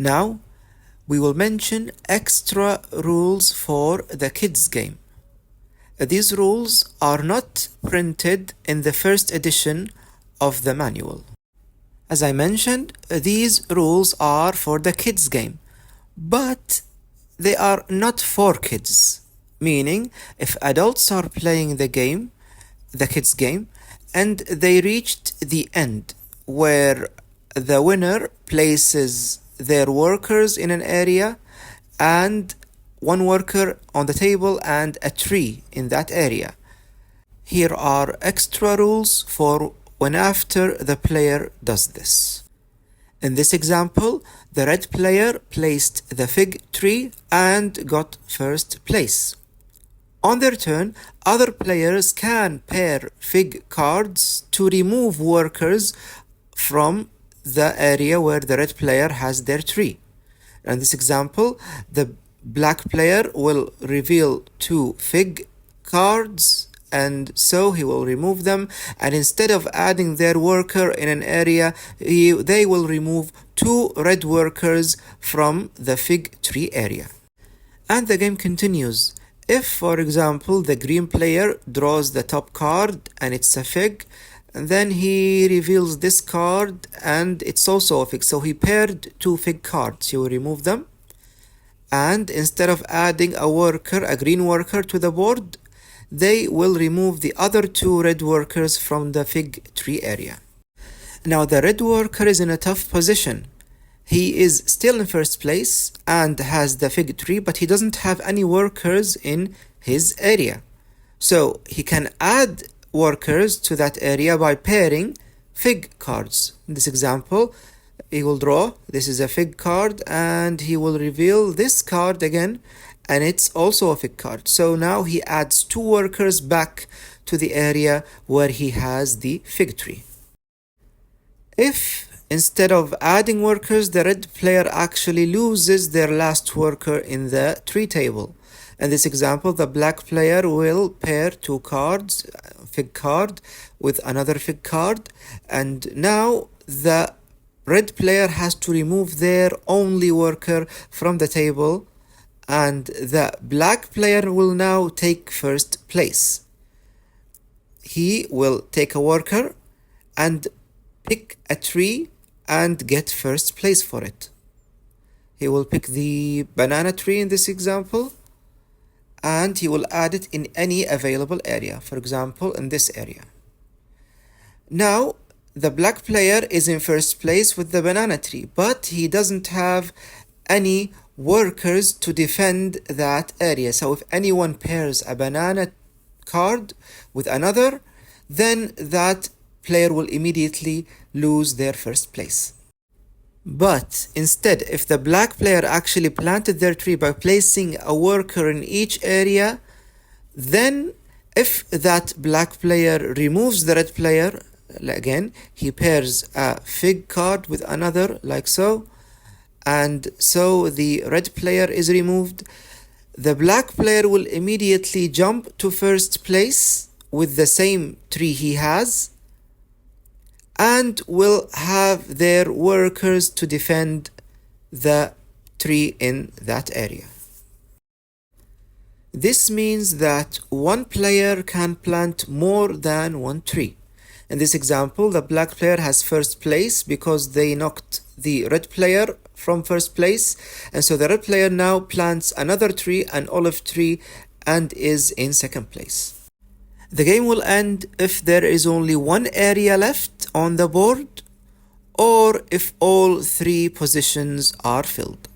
Now, we will mention extra rules for the kids game. These rules are not printed in the first edition of the manual. As I mentioned, these rules are for the kids game, but they are not for kids, meaning if adults are playing the game, the kids game, and they reached the end where the winner places their workers in an area and one worker on the table and a tree in that area. Here are extra rules for when after the player does this. In this example, the red player placed the fig tree and got first place. On their turn, other players can pair fig cards to remove workers from the area where the red player has their tree. In this example, the black player will reveal 2 fig cards, and so he will remove them, and instead of adding their worker in an area, they will remove 2 red workers from the fig tree area. And the game continues. If, for example, the green player draws the top card and it's a fig, and then he reveals this card and it's also a fig, so he paired 2 fig cards. He will remove them, and instead of adding a green worker to the board, they will remove the other 2 red workers from the fig tree area. Now the red worker is in a tough position. He is still in first place and has the fig tree, but he doesn't have any workers in his area. So he can add workers to that area by pairing fig cards. In this example, he will draw, this is a fig card, and he will reveal this card again, and it's also a fig card. So now he adds 2 workers back to the area where he has the fig tree. If instead of adding workers, the red player actually loses their last worker in the tree table. In this example, the black player will pair 2 cards, a fig card with another fig card, and now the red player has to remove their only worker from the table, and the black player will now take first place. He will take a worker and pick a tree and get first place for it. He will pick the banana tree in this example, and he will add it in any available area, for example in this area. Now the black player is in first place with the banana tree, but he doesn't have any workers to defend that area. So if anyone pairs a banana card with another, then that player will immediately lose their first place. But instead, if the black player actually planted their tree by placing a worker in each area, then if that black player removes the red player, again, he pairs a fig card with another, like so, and so the red player is removed, the black player will immediately jump to first place with the same tree he has, and will have their workers to defend the tree in that area. This means that one player can plant more than one tree. In this example, the black player has first place because they knocked the red player from first place, and so the red player now plants another tree, an olive tree, and is in second place. The game will end if there is only one area left on the board, or if all 3 positions are filled.